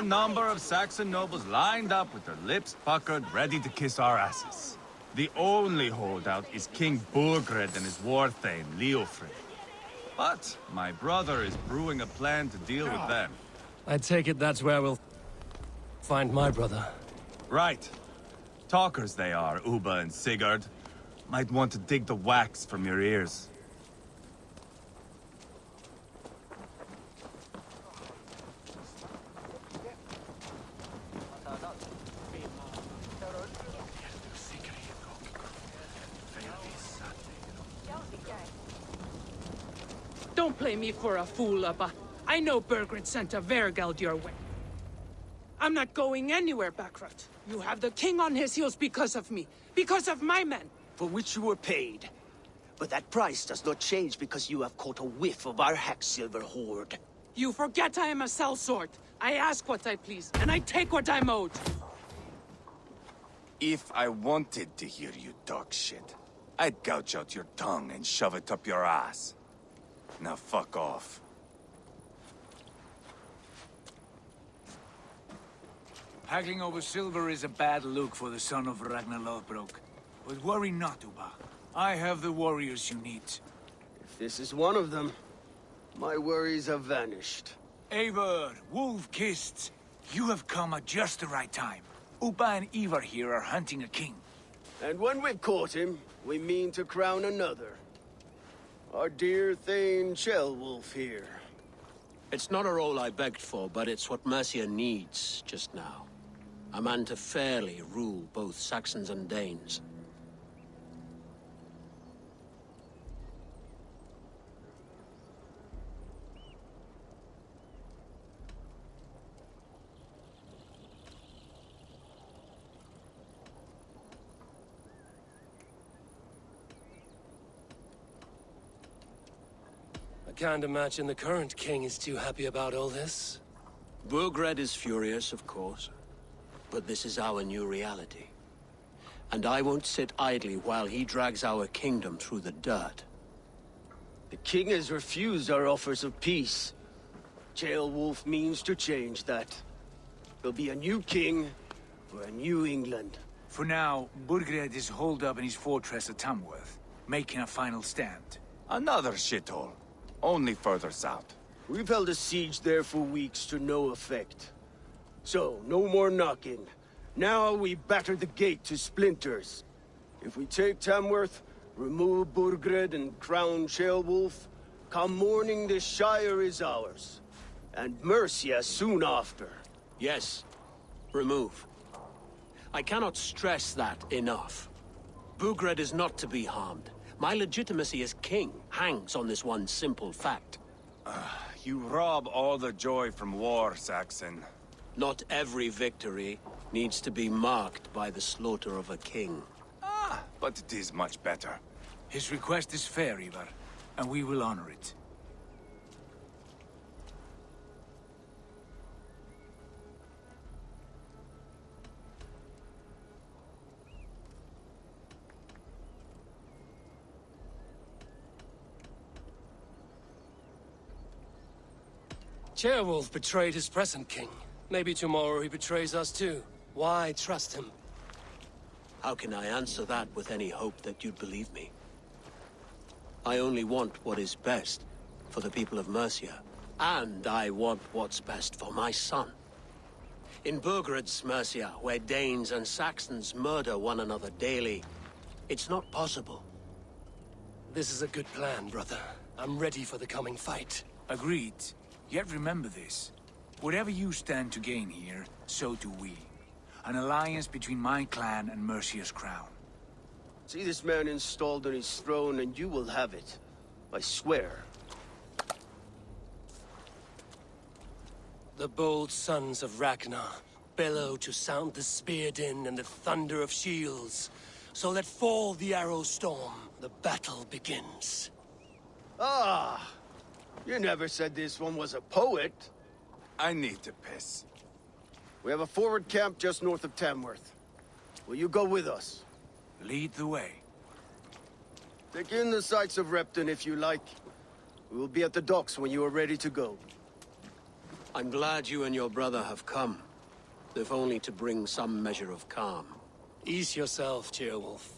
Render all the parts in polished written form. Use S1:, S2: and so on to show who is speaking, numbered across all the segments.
S1: a number of Saxon nobles lined up with their lips puckered, ready to kiss our asses. The only holdout is King Burgred and his war thane, Leofrid. But my brother is brewing a plan to deal with them.
S2: I take it that's where we'll find my brother.
S1: Right. Talkers they are, Uba and Sigurd. Might want to dig the wax from your ears.
S3: Don't play me for a fool, Ubba. I know Burgred sent a Vergeld your way. I'm not going anywhere, Backrot. You have the king on his heels because of me. Because of my men.
S4: For which you were paid. But that price does not change because you have caught a whiff of our Hacksilver hoard.
S3: You forget I am a sellsword. I ask what I please, and I take what I'm owed.
S1: If I wanted to hear you talk shit, I'd gouge out your tongue and shove it up your ass. Now fuck off.
S5: Haggling over silver is a bad look for the son of Ragnar Lothbrok. But worry not, Uba. I have the warriors you need.
S4: If this is one of them, my worries have vanished.
S5: Eivor, Wolf-Kissed, you have come at just the right time. Uba and Ivar here are hunting a king.
S4: And when we've caught him, we mean to crown another. Our dear Thane Ceolwulf here.
S6: It's not a role I begged for, but it's what Mercia needs just now. A man to fairly rule both Saxons and Danes.
S2: I can't imagine the current king is too happy about all this.
S6: Burgred is furious, of course. But this is our new reality. And I won't sit idly while he drags our kingdom through the dirt.
S4: The king has refused our offers of peace. Ceolwulf means to change that. There'll be a new king for a new England.
S5: For now, Burgred is holed up in his fortress at Tamworth, making a final stand.
S1: Another shithole. Only further south.
S4: We've held a siege there for weeks to no effect. So, no more knocking. Now we batter the gate to splinters. If we take Tamworth, remove Burgred and crown Ceolwulf, come morning the Shire is ours. And Mercia soon after.
S6: Yes, remove. I cannot stress that enough. Burgred is not to be harmed. My legitimacy as king hangs on this one simple fact.
S1: You rob all the joy from war, Saxon.
S6: Not every victory needs to be marked by the slaughter of a king.
S1: But it is much better.
S5: His request is fair, Ivar, and we will honor it.
S2: Ceolwulf betrayed his present king. Maybe tomorrow he betrays us too. Why trust him?
S6: How can I answer that with any hope that you'd believe me? I only want what is best for the people of Mercia. And I want what's best for my son. In Burgred's Mercia, where Danes and Saxons murder one another daily, it's not possible.
S2: This is a good plan, brother. I'm ready for the coming fight.
S5: Agreed. Yet remember this. Whatever you stand to gain here, so do we. An alliance between my clan and Mercia's crown.
S4: See this man installed on his throne and you will have it. I swear.
S2: The bold sons of Ragnar bellow to sound the spear din and the thunder of shields. So let fall the arrow storm. The battle begins.
S4: Ah! You never said this one was a poet.
S1: I need to piss.
S4: We have a forward camp just north of Tamworth. Will you go with us?
S5: Lead the way.
S4: Take in the sights of Repton if you like. We will be at the docks when you are ready to go.
S6: I'm glad you and your brother have come, if only to bring some measure of calm.
S2: Ease yourself, Ceolwulf.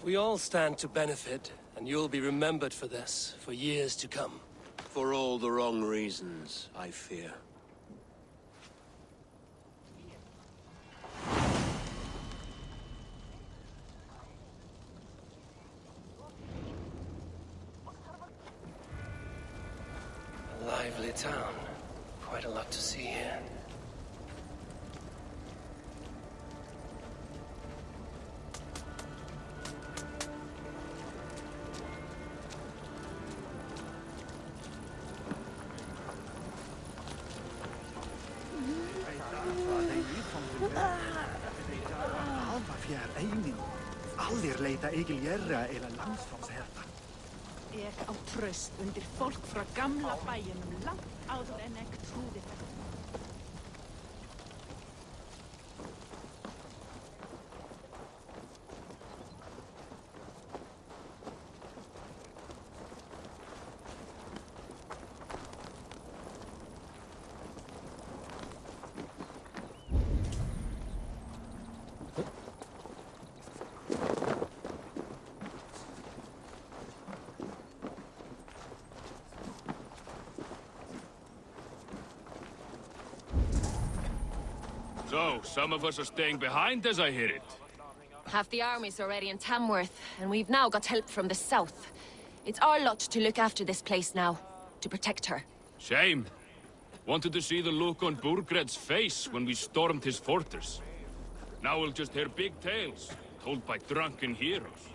S2: We all stand to benefit, and you'll be remembered for this, for years to come.
S6: For all the wrong reasons, I fear.
S2: A lively town. Quite a lot to see here.
S7: Allir leita Egil Jerra eða landsfámsherra.
S8: Á traust undir fólk frá gamla bæjunum langt áður en ekki trúði þetta.
S9: So, some of us are staying behind as I hear it.
S10: Half the army's already in Tamworth, and we've now got help from the south. It's our lot to look after this place now, to protect her.
S9: Shame. Wanted to see the look on Burgred's face when we stormed his fortress. Now we'll just hear big tales, told by drunken heroes.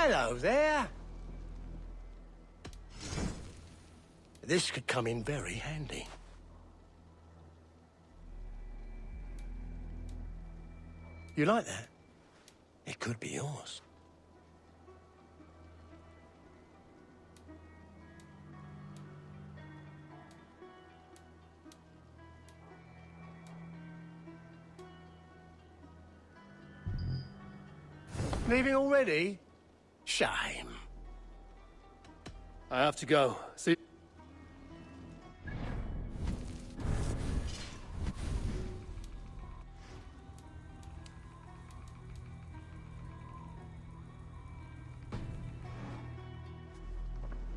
S11: Hello there. This could come in very handy. You like that? It could be yours. Leaving already? Shame.
S2: I have to go. See.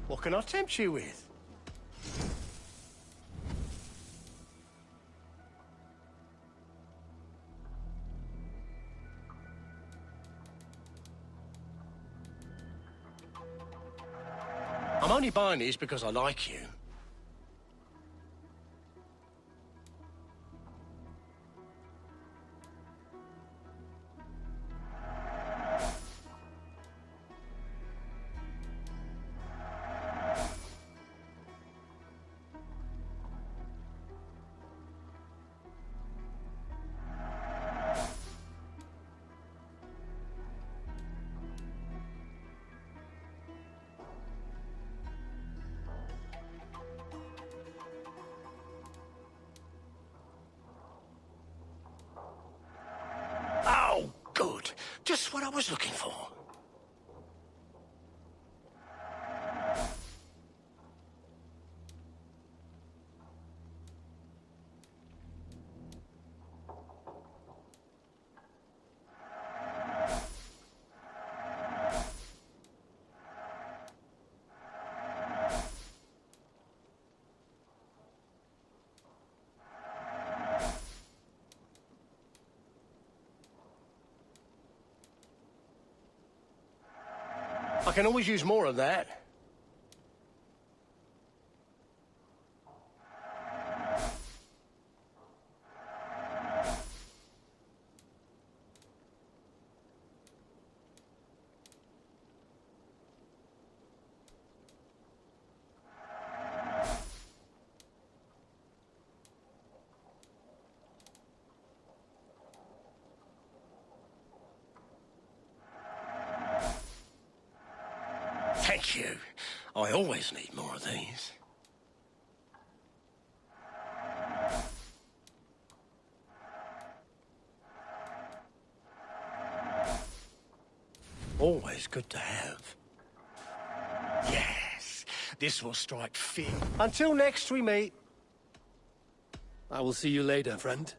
S11: What can I tempt you with? I'm only buying these because I like you. Oh, good. Just what I was looking for. I can always use more of that. Thank you. I always need more of these. Always good to have. Yes, this will strike fear. Until next we meet.
S2: I will see you later, friend.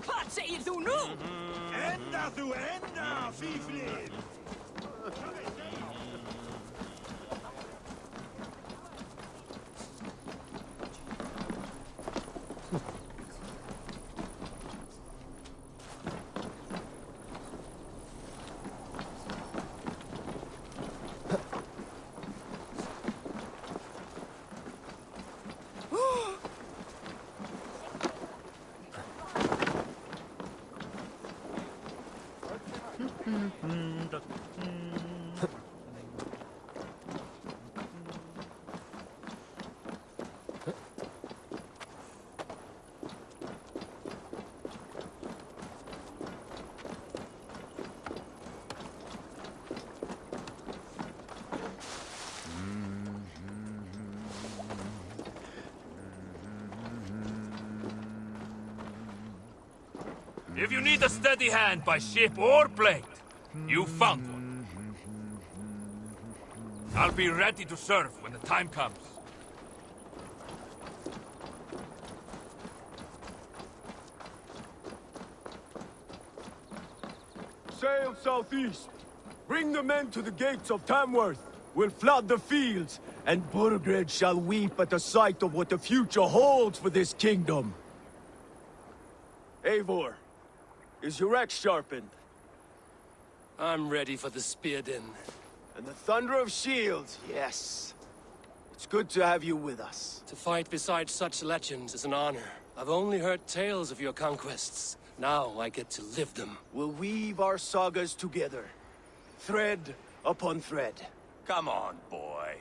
S8: Vad säger du nu?
S12: Ända du ända, fiflin!
S9: If you need a steady hand by ship or plate, you found one. I'll be ready to serve when the time comes.
S4: Sail southeast. Bring the men to the gates of Tamworth. We'll flood the fields, and Burgred shall weep at the sight of what the future holds for this kingdom. Eivor, is your axe sharpened?
S2: I'm ready for the spear din.
S4: And the thunder of shields, yes. It's good to have you with us.
S2: To fight beside such legends is an honor. I've only heard tales of your conquests. Now I get to live them.
S4: We'll weave our sagas together. Thread upon thread.
S1: Come on, boy.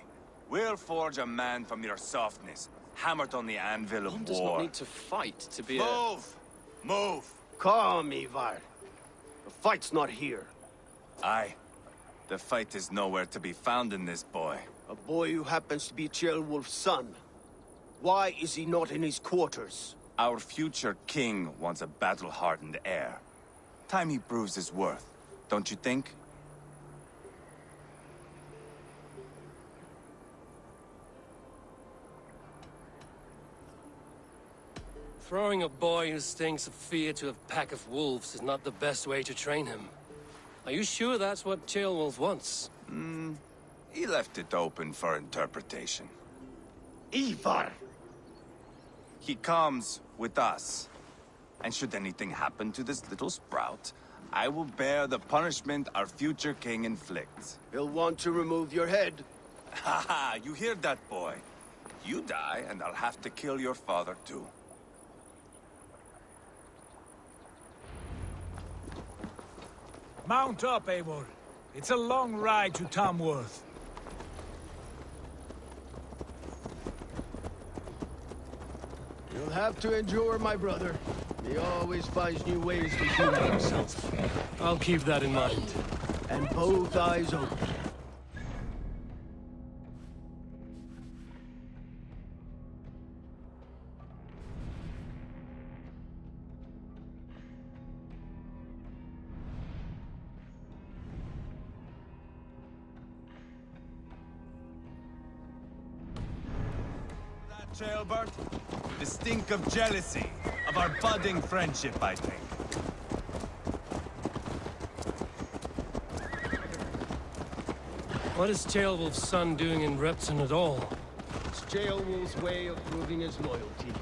S1: We'll forge a man from your softness, hammered on the anvil of
S2: One does
S1: war.
S2: not need to fight to be
S1: Move! Move!
S4: Calm, Ivar. The fight's not here.
S1: Aye. The fight is nowhere to be found in this boy.
S4: A boy who happens to be Ceolwulf's son. Why is he not in his quarters?
S1: Our future king wants a battle-hardened heir. Time he proves his worth, don't you think?
S2: Throwing a boy who stinks of fear to a pack of wolves is not the best way to train him. Are you sure that's what Ceolwulf wants?
S1: He left it open for interpretation.
S4: Ivar!
S1: He comes with us. And should anything happen to this little sprout, I will bear the punishment our future king inflicts.
S4: He'll want to remove your head.
S1: Haha, you hear that, boy? You die, and I'll have to kill your father, too.
S12: Mount up, Eivor. It's a long ride to Tamworth.
S4: You'll have to endure, my brother. He always finds new ways to humor himself.
S2: I'll keep that in mind.
S4: and both eyes open.
S1: Ceolbert? The stink of jealousy, of our budding friendship, I think.
S2: What is Ceolwulf's son doing in Repton at all?
S4: It's Ceolwulf's way of proving his loyalty.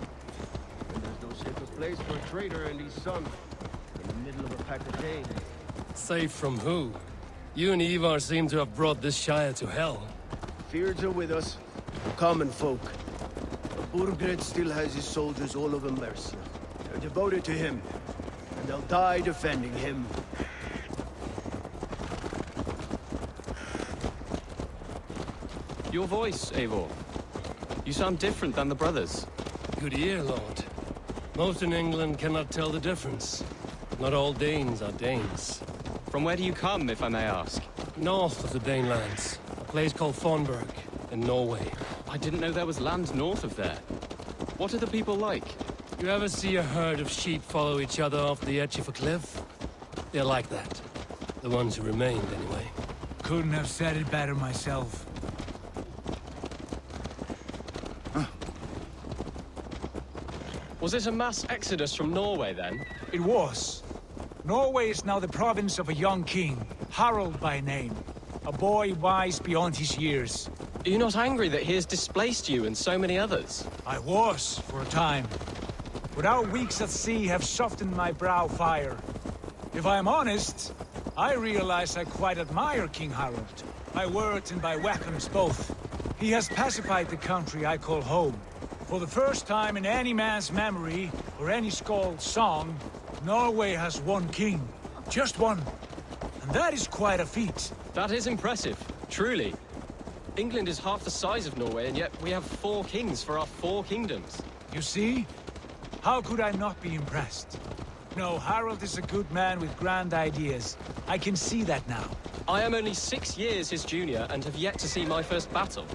S4: And there's no safer place for a traitor and his son, in the middle of a pack of Danes.
S2: Safe from who? You and Ivar seem to have brought this Shire to hell.
S4: Fears are with us, the common folk. Burgred still has his soldiers all over Mercia. They're devoted to him, and they'll die defending him.
S13: Your voice, Eivor. You sound different than the brothers.
S2: Good ear, Lord. Most in England cannot tell the difference. Not all Danes are Danes.
S13: From where do you come, if I may ask?
S2: North of the Danelands. A place called Thornburg, in Norway.
S13: I didn't know there was land north of there. What are the people like?
S2: You ever see a herd of sheep follow each other off the edge of a cliff? They're like that. The ones who remained, anyway.
S12: Couldn't have said it better myself.
S13: Was it a mass exodus from Norway, then?
S12: It was. Norway is now the province of a young king, Harald by name. A boy wise beyond his years.
S13: Are you not angry that he has displaced you and so many others?
S12: I was, for a time. But our weeks at sea have softened my brow fire. If I am honest, I realize I quite admire King Harald. By words and by weapons both. He has pacified the country I call home. For the first time in any man's memory, or any Skald's song, Norway has one king. Just one. And that is quite a feat.
S13: That is impressive, truly. England is half the size of Norway, and yet we have 4 kings for our 4 kingdoms.
S12: You see? How could I not be impressed? No, Harald is a good man with grand ideas. I can see that now.
S13: I am only 6 years his junior and have yet to see my first battle.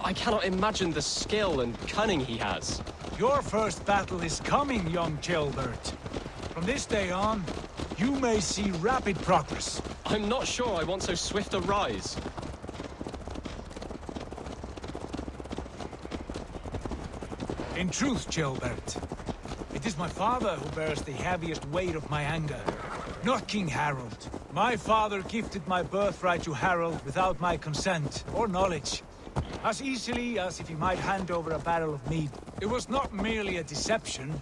S13: I cannot imagine the skill and cunning he has.
S12: Your first battle is coming, young Ceolbert. From this day on, you may see rapid progress.
S13: I'm not sure I want so swift a rise.
S12: In truth, Ceolbert, it is my father who bears the heaviest weight of my anger, not King Harald. My father gifted my birthright to Harald without my consent or knowledge, as easily as if he might hand over a barrel of mead. It was not merely a deception,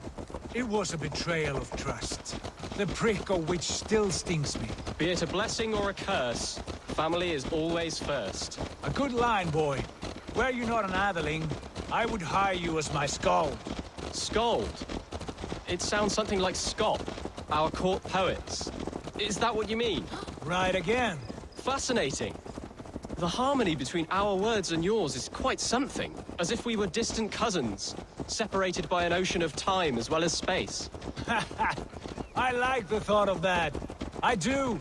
S12: it was a betrayal of trust, the prick of which still stings me.
S13: Be it a blessing or a curse, family is always first.
S12: A good line, boy. Were you not an atheling, I would hire you as my skald.
S13: Skald? It sounds something like Scott, our court poets. Is that what you mean?
S12: Right again.
S13: Fascinating. The harmony between our words and yours is quite something. As if we were distant cousins, separated by an ocean of time as well as space.
S12: I like the thought of that. I do.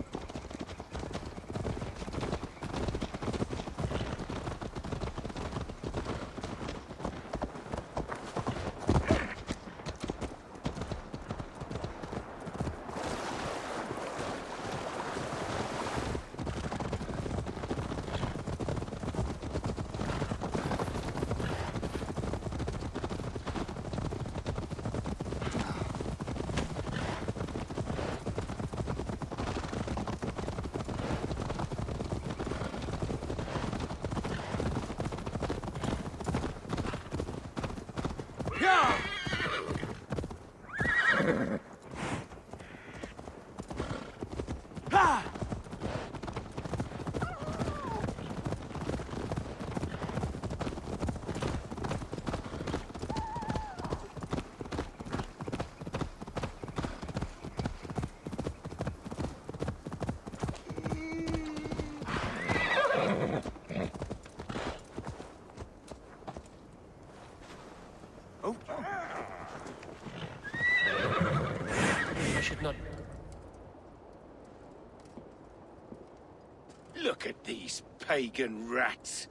S14: Look at these pagan rats.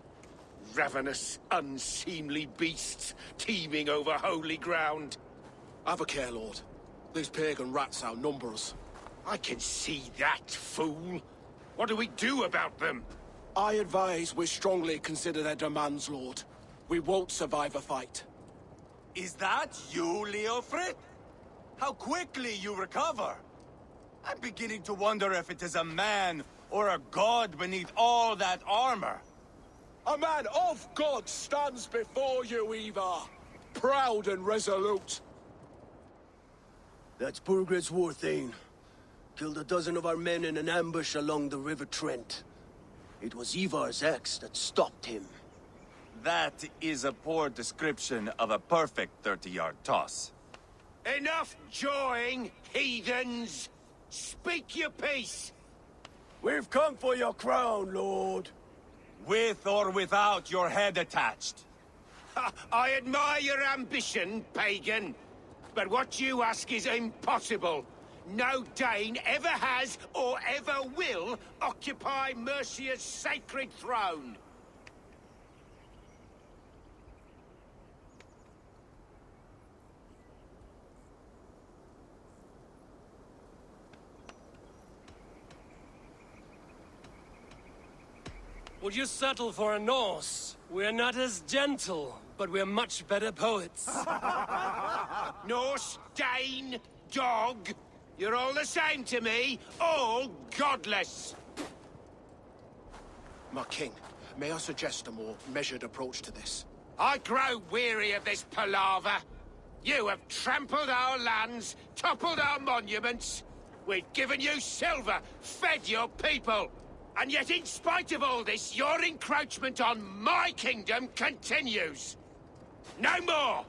S14: Ravenous, unseemly beasts teeming over holy ground.
S15: Have a care, Lord. These pagan rats outnumber us.
S14: I can see that, fool. What do we do about them?
S15: I advise we strongly consider their demands, Lord. We won't survive a fight.
S16: Is that you, Leofric? How quickly you recover! I'm beginning to wonder if it is a man or a god beneath all that armor.
S15: A man of God stands before you, Ivar. Proud and resolute.
S4: That's Burgred's Warthane. Killed a dozen of our men in an ambush along the River Trent. It was Ivar's axe that stopped him.
S16: That is a poor description of a perfect 30-yard toss.
S14: Enough jawing, heathens! Speak your piece!
S4: We've come for your crown, Lord.
S16: With or without your head attached.
S14: I admire your ambition, pagan. But what you ask is impossible. No Dane ever has or ever will occupy Mercia's sacred throne.
S2: Would you settle for a Norse? We're not as gentle, but we're much better poets.
S14: Norse, Dane, dog. You're all the same to me. All godless.
S15: My king, may I suggest a more measured approach to this?
S14: I grow weary of this palaver. You have trampled our lands, toppled our monuments. We've given you silver, fed your people. And yet, in spite of all this, your encroachment on my kingdom continues. No more!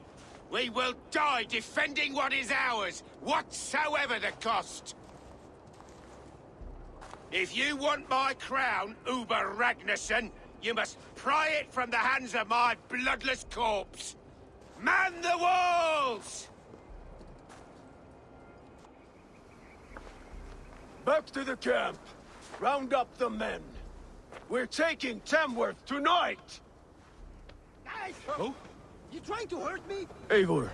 S14: We will die defending what is ours, whatsoever the cost. If you want my crown, Uber Ragnarsson, you must pry it from the hands of my bloodless corpse. Man the walls!
S4: Back to the camp. Round up the men. We're taking Tamworth tonight!
S16: Who? You trying to hurt me?
S4: Eivor,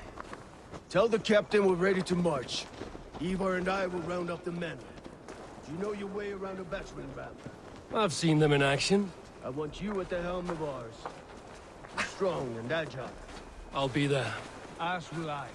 S4: tell the captain we're ready to march. Ivar and I will round up the men. Do you know your way around a battering ram?
S2: I've seen them in action.
S4: I want you at the helm of ours. Strong and agile.
S2: I'll be there.
S12: As will I.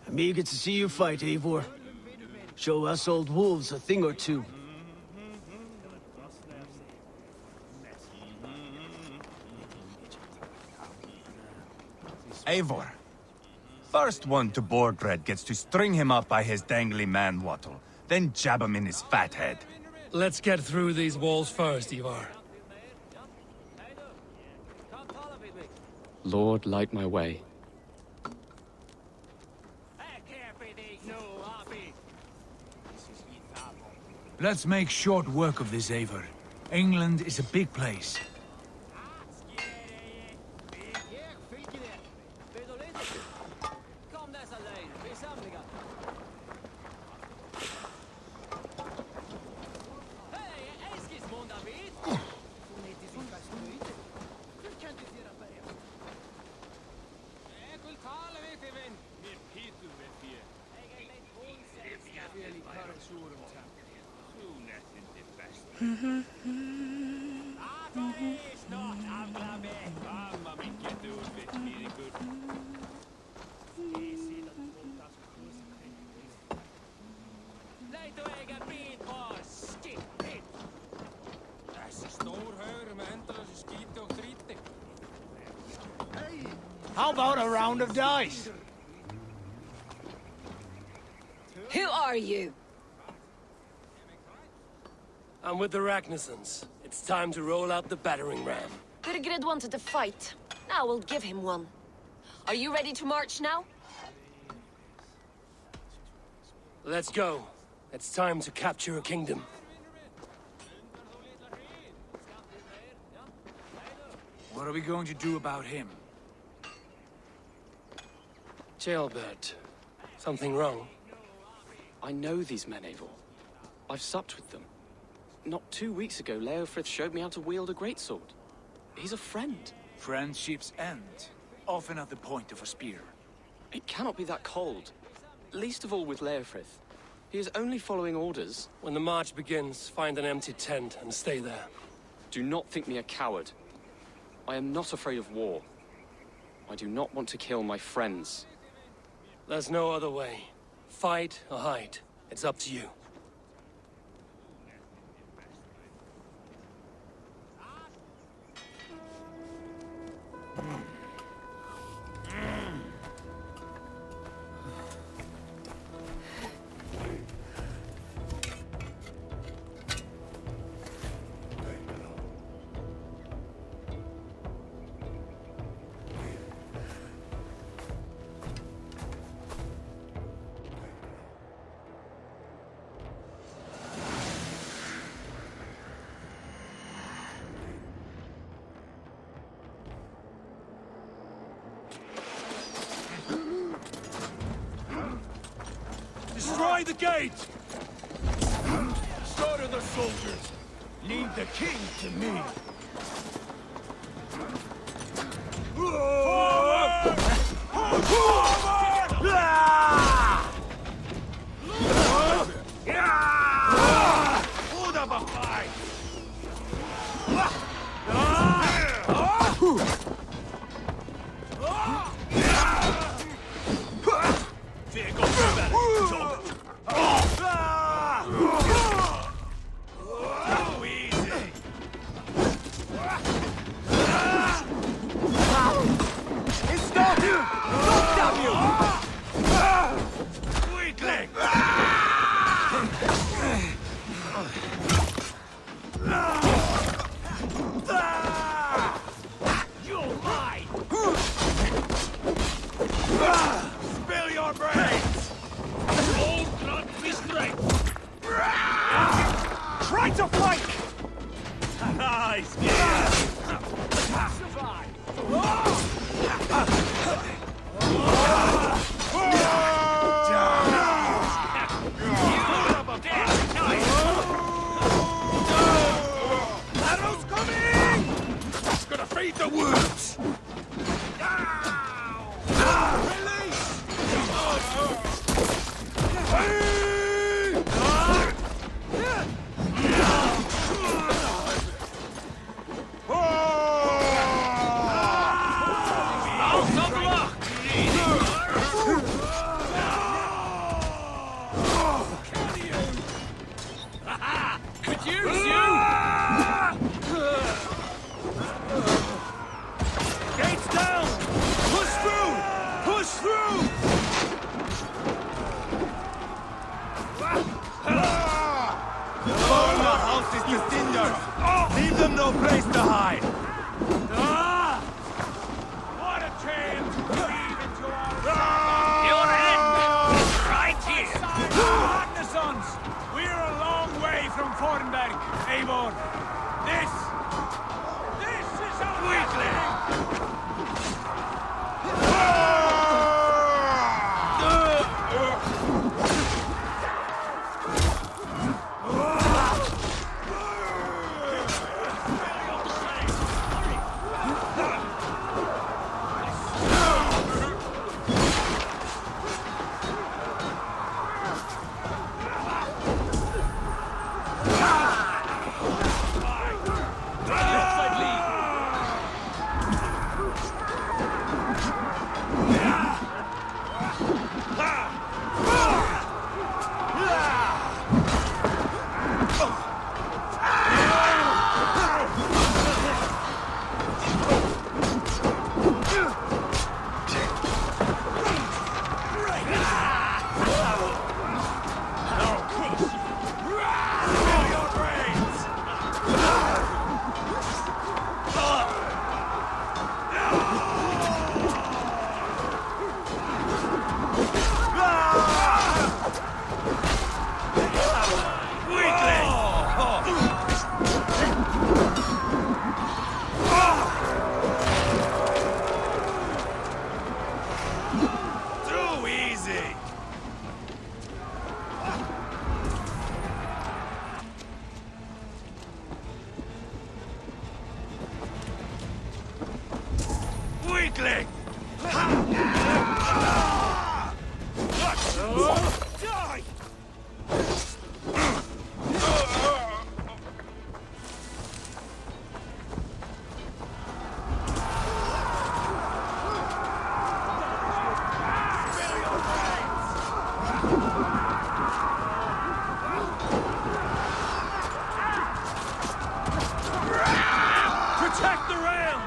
S4: I'm eager to see you fight, Eivor. Show us old wolves a thing or two.
S1: Eivor. First one to Borgred gets to string him up by his dangly man-wattle, then jab him in his fat head.
S2: Let's get through these walls first, Ivar.
S13: Lord, light my way.
S12: Let's make short work of this, Eivor. England is a big place. How about a round of dice?
S10: Who are you?
S2: I'm with the Ragnarsons. It's time to roll out the battering ram.
S10: Burgred wanted to fight. Now we'll give him one. Are you ready to march now?
S2: Let's go. It's time to capture a kingdom.
S5: What are we going to do about him?
S2: Jailbird. Something wrong?
S13: I know these men, Eivor. I've supped with them. Not 2 weeks ago, Leofrith showed me how to wield a greatsword. He's a friend.
S5: Friendships end, often at the point of a spear.
S13: It cannot be that cold. Least of all with Leofrith. He is only following orders.
S2: When the march begins, find an empty tent and stay there.
S13: Do not think me a coward. I am not afraid of war. I do not want to kill my friends.
S2: There's no other way. Fight or hide. It's up to you.
S15: Destroy the gate! Slaughter the soldiers! Leave the king to me! Forward! Hold up a fight! There goes the battle. Too easy. It's not you! Don't stab you! Weakling! You're mine! Spill your brains! Old blood be straight! Try to fight! Nice! Arrows coming! Gonna feed the wolves!
S2: Could use you!
S15: Gates down! Push through! Push through! Burn the houses to cinders! Leave them no place to hide! What a chance to leave into our...
S2: Your end is right here!
S12: Ragnarsons! We're a long way from Fornberg, Eivor. This is our
S15: Weakling!
S14: weakling! Die!
S2: Protect the ram!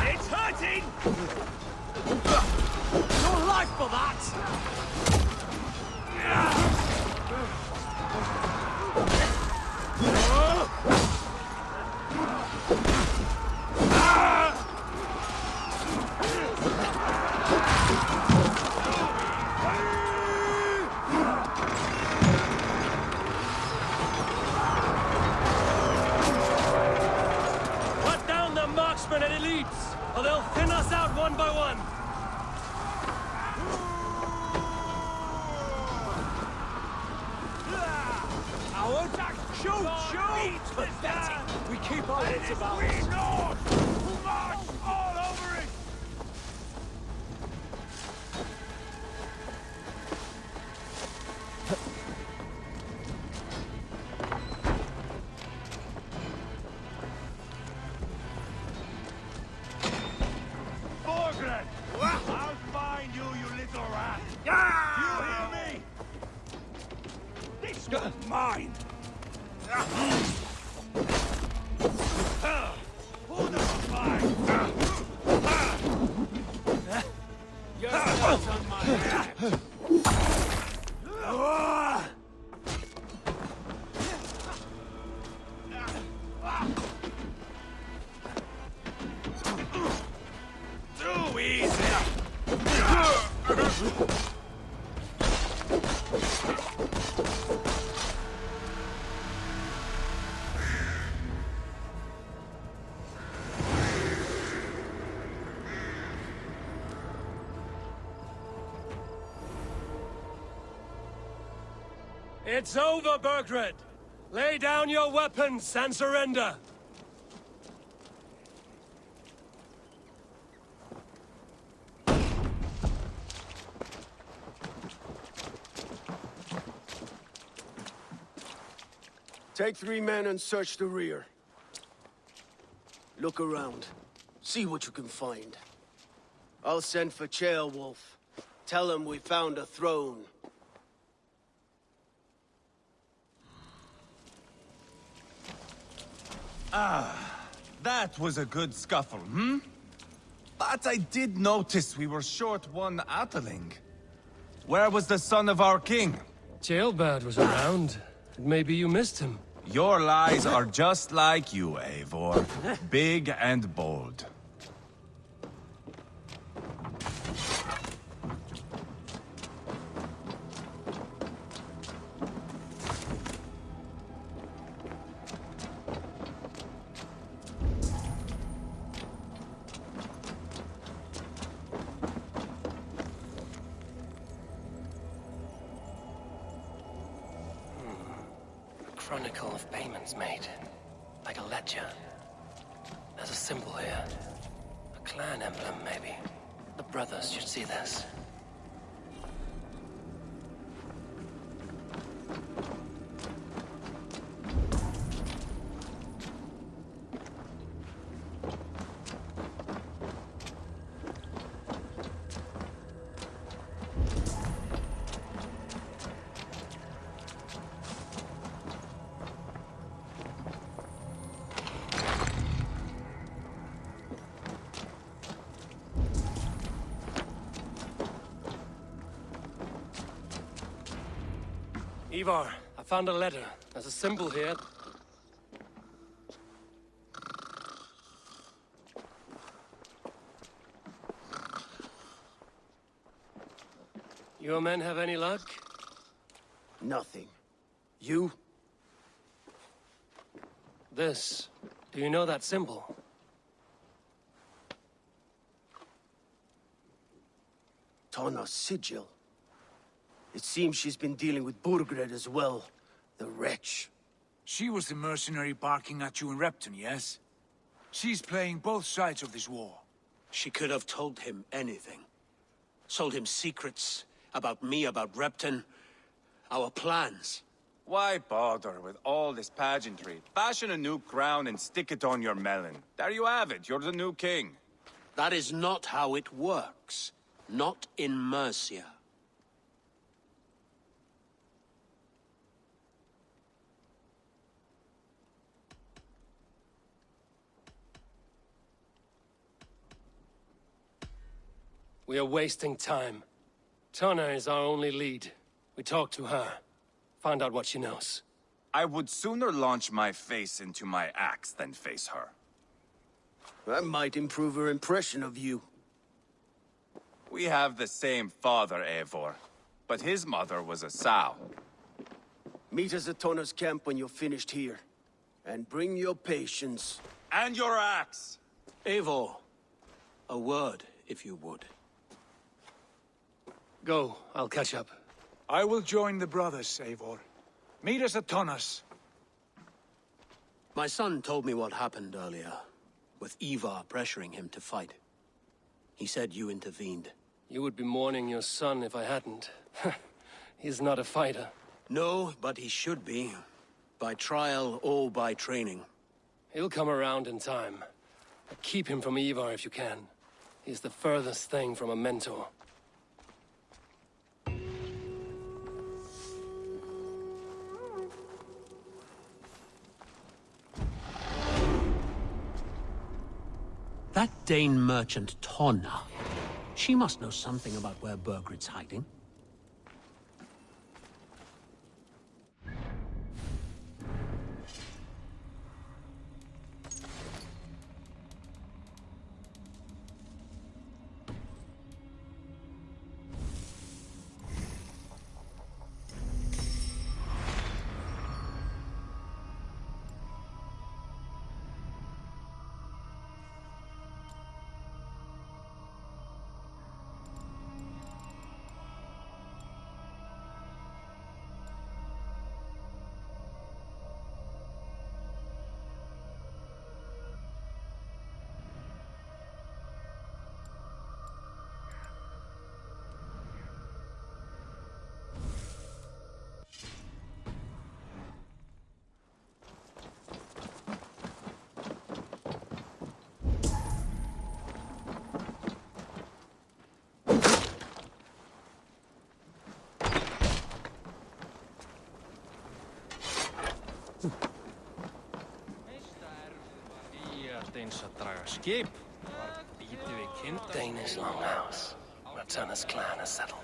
S14: It's hurting!
S2: Your life for that! Cut down the marksmen and elites, or they'll thin us out one by one! Our attack! Shoot! Shoot! Pathetic! We keep our wits about us.
S14: March all over it! Borgren! I'll find you, you little rat! You hear me? This one's mine! Hold the fire!
S2: Your blood's on my hands!
S14: Too easy!
S2: It's over, Burgred! Lay down your weapons and surrender!
S4: Take 3 men and search the rear. Look around. See what you can find. I'll send for Ceolwulf. Tell him we found a throne.
S1: That was a good scuffle, hmm? But I did notice we were short one Atling. Where was the son of our king?
S2: Ceolbert was around. Maybe you missed him.
S1: Your lies are just like you, Eivor. Big and bold.
S2: Chronicle of payments made. Like a ledger. There's a symbol here. A clan emblem, maybe. The brothers should see this. Ivar, I found a letter. There's a symbol here. Your men have any luck?
S4: Nothing. You?
S2: This. Do you know that symbol?
S4: Tana's sigil. It seems she's been dealing with Burgred as well. The wretch.
S5: She was the mercenary barking at you in Repton, yes? She's playing both sides of this war.
S6: She could have told him anything. Sold him secrets about me, about Repton, our plans.
S16: Why bother with all this pageantry? Fashion a new crown and stick it on your melon. There you have it, you're the new king.
S6: That is not how it works. Not in Mercia.
S2: We are wasting time. Tana is our only lead. We talk to her. Find out what she knows.
S16: I would sooner launch my face into my axe than face her.
S4: That might improve her impression of you.
S16: We have the same father, Eivor. But his mother was a sow.
S4: Meet us at Tana's camp when you're finished here. And bring your patience.
S16: And your axe!
S6: Eivor, a word, if you would.
S2: Go, I'll catch up.
S12: I will join the brothers, Eivor. Meet us at Tonas.
S6: My son told me what happened earlier, with Ivar pressuring him to fight. He said you intervened.
S2: You would be mourning your son if I hadn't. He's not a fighter.
S6: No, but he should be. By trial or by training.
S2: He'll come around in time. Keep him from Ivar if you can. He's the furthest thing from a mentor.
S6: That Dane merchant, Tonna. She must know something about where Burgred's hiding.
S2: Danish longhouse, where Tana's clan is settled.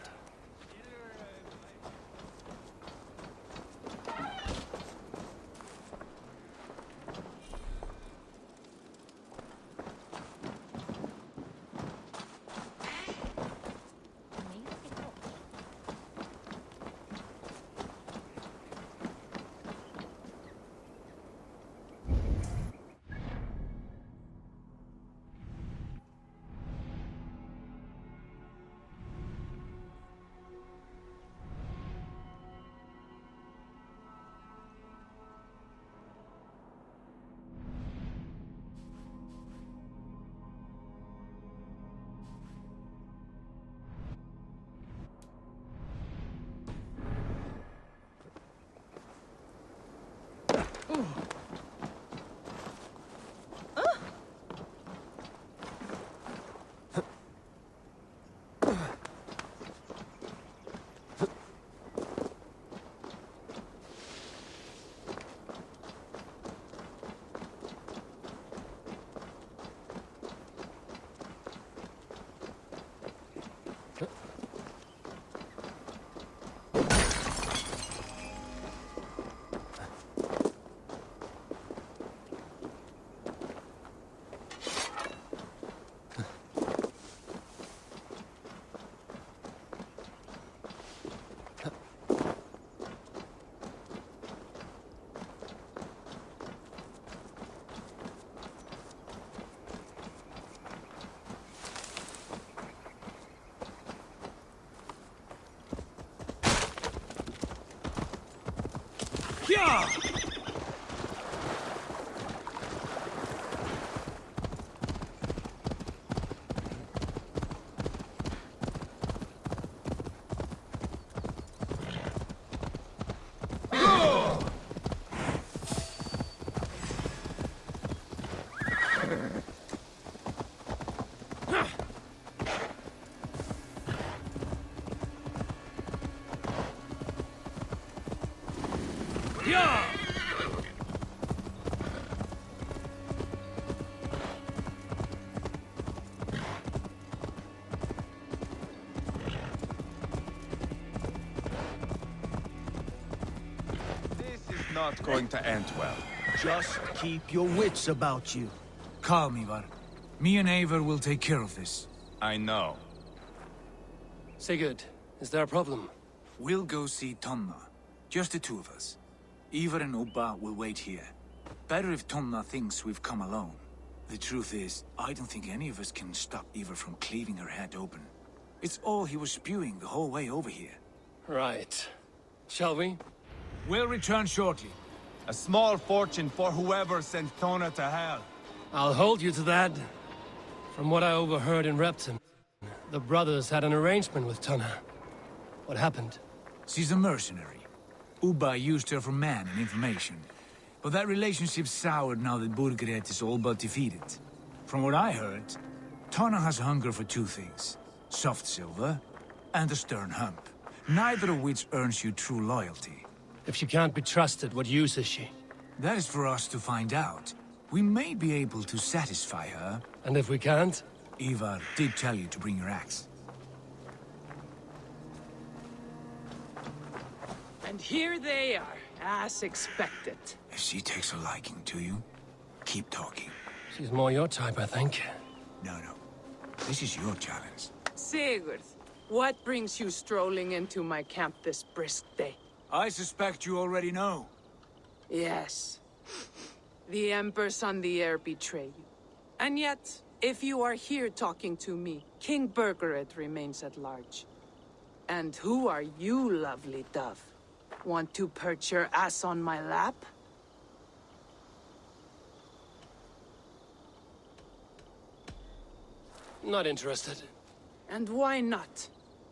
S12: Yeah!
S1: Not going to end well.
S4: Just keep your wits about you.
S12: Calm, Ivar. Me and Eivor will take care of this.
S1: I know.
S2: Sigurd, is there a problem?
S5: We'll go see Tonna. Just the two of us. Ivar and Ubba will wait here. Better if Tonna thinks we've come alone. The truth is, I don't think any of us can stop Ivar from cleaving her head open. It's all he was spewing the whole way over here.
S2: Right. Shall we?
S12: We'll return shortly.
S1: A small fortune for whoever sent Tona to hell.
S2: I'll hold you to that. From what I overheard in Repton, the brothers had an arrangement with Tonna. What happened?
S5: She's a mercenary. Ubba used her for man and information. But that relationship soured now that Burgred is all but defeated. From what I heard, Tonna has hunger for two things. Soft silver and a stern hump. Neither of which earns you true loyalty.
S2: If she can't be trusted, what use is she?
S5: That is for us to find out. We may be able to satisfy her.
S2: And if we can't?
S5: Ivar did tell you to bring your axe.
S3: And here they are, as expected.
S5: If she takes a liking to you, keep talking.
S2: She's more your type, I think.
S5: No. This is your challenge.
S3: Sigurd, what brings you strolling into my camp this brisk day?
S12: I suspect you already know.
S3: Yes. The Embers on the air betray you. And yet, if you are here talking to me, King Burgred remains at large. And who are you, lovely dove? Want to perch your ass on my lap?
S2: Not interested.
S3: And why not?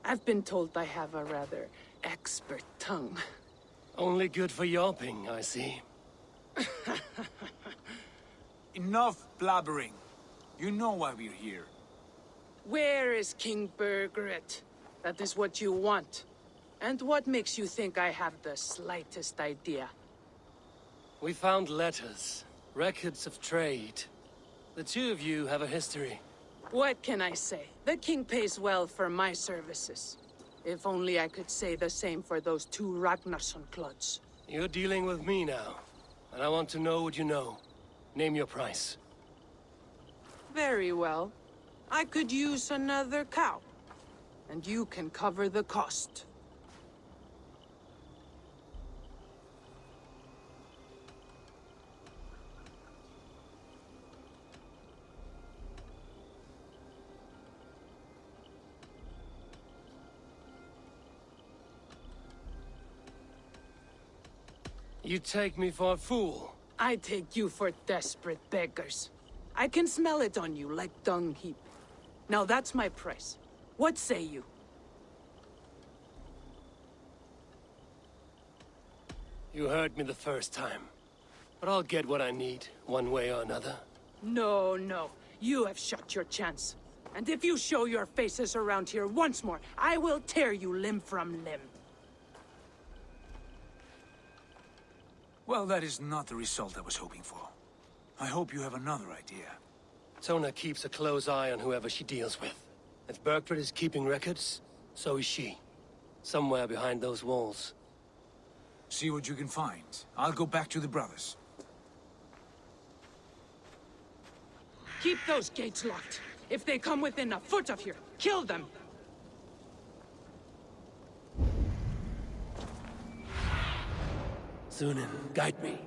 S3: I've been told I have a rather expert tongue.
S2: Only good for yelping, I see.
S5: Enough blabbering. You know why we're here.
S3: Where is King Burgred? That is what you want. And what makes you think I have the slightest idea?
S2: We found letters, records of trade. The two of you have a history.
S3: What can I say? The king pays well for my services. If only I could say the same for those two Ragnarsson clods.
S2: You're dealing with me now, and I want to know what you know. Name your price.
S3: Very well. I could use another cow. And you can cover the cost.
S2: You take me for a fool.
S3: I take you for desperate beggars. I can smell it on you like dung heap. Now that's my price. What say you?
S2: You heard me the first time. But I'll get what I need, one way or another.
S3: No. You have shot your chance. And if you show your faces around here once more, I will tear you limb from limb.
S5: Well, that is not the result I was hoping for. I hope you have another idea.
S2: Tona keeps a close eye on whoever she deals with. If Burgred is keeping records, so is she. Somewhere behind those walls.
S5: See what you can find. I'll go back to the brothers.
S3: Keep those gates locked. If they come within a foot of here, kill them!
S2: Sunan, guide me.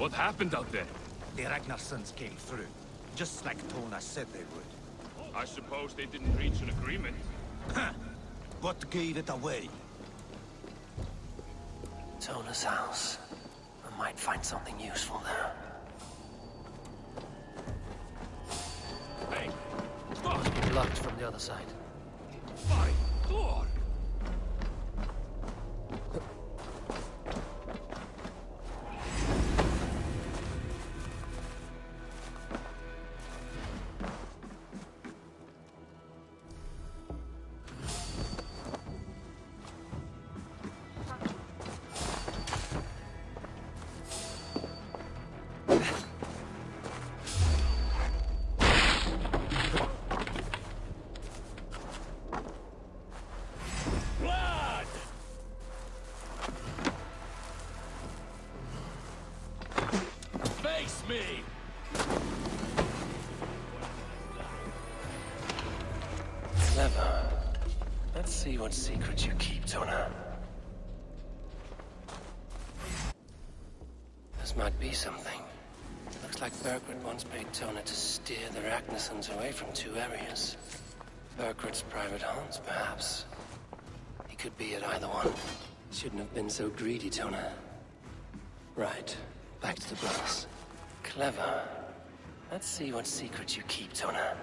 S9: What happened out there?
S11: The Ragnarsons came through, just like Tona said they would.
S9: I suppose they didn't reach an agreement.
S11: What gave it away?
S2: Tona's house. I might find something useful there.
S9: Hey! Fuck!
S2: Locked from the other side.
S9: My God! Face me!
S2: Clever. Let's see what secret you keep, Tona. This might be something. Looks like Burgred once paid Tona to steer the Ragnarsons away from 2 areas. Burgred's private haunts, perhaps. He could be at either one. Shouldn't have been so greedy, Tona. Right. Back to the brothers. Clever. Let's see what secret you keep, Tona.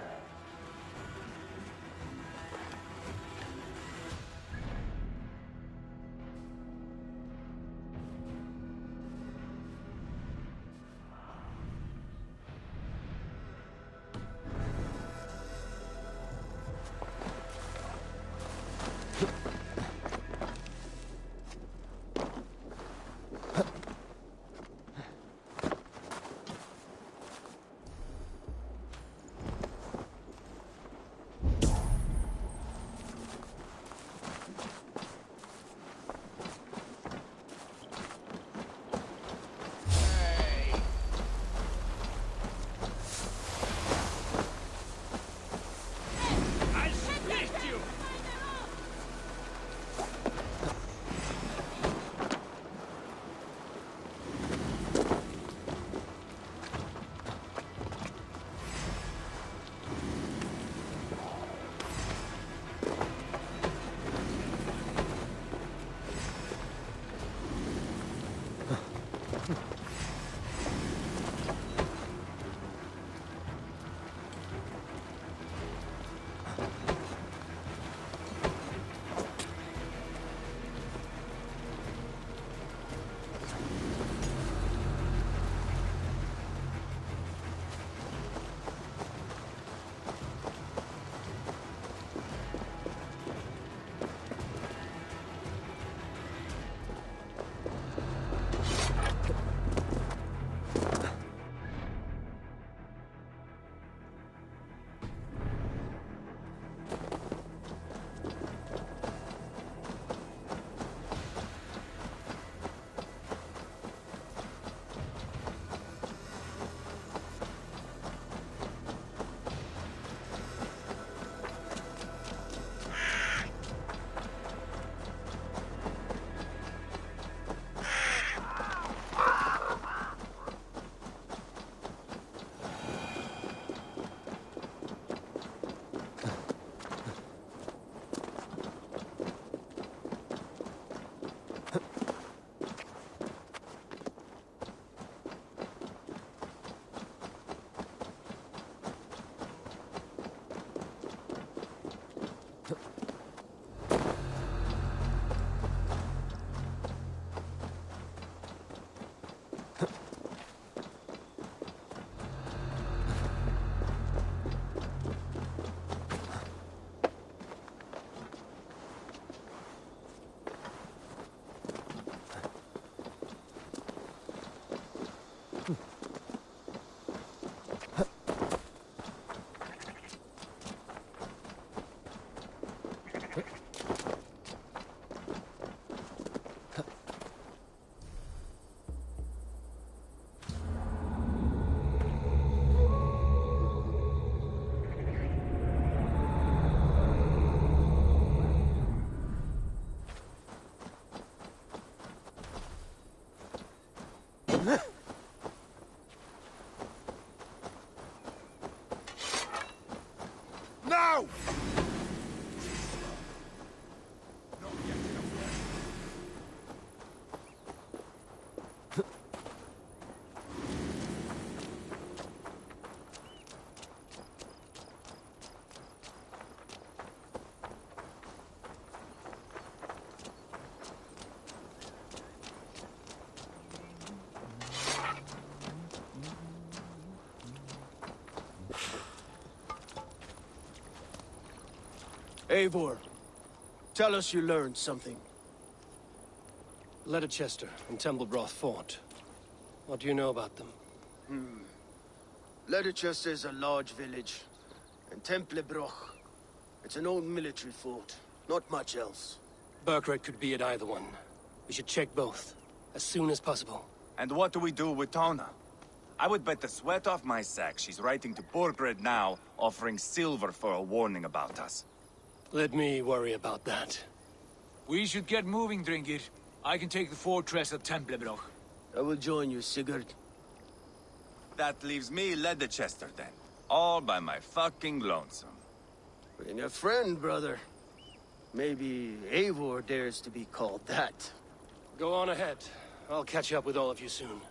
S14: Now!
S4: Eivor, tell us you learned something.
S2: Leicester and Templebroth fought. What do you know about them?
S4: Leicester is a large village, and Templebroch, it's an old military fort. Not much else.
S2: Burkred could be at either one. We should check both, as soon as possible.
S16: And what do we do with Tona? I would bet the sweat off my sack she's writing to Burgred now, offering silver for a warning about us.
S2: Let me worry about that.
S5: We should get moving, Drinkir. I can take the fortress of Templebroch.
S4: I will join you, Sigurd.
S16: That leaves me Leicester then. All by my fucking lonesome.
S4: Bring a friend, brother. Maybe Eivor dares to be called that.
S2: Go on ahead. I'll catch up with all of you soon.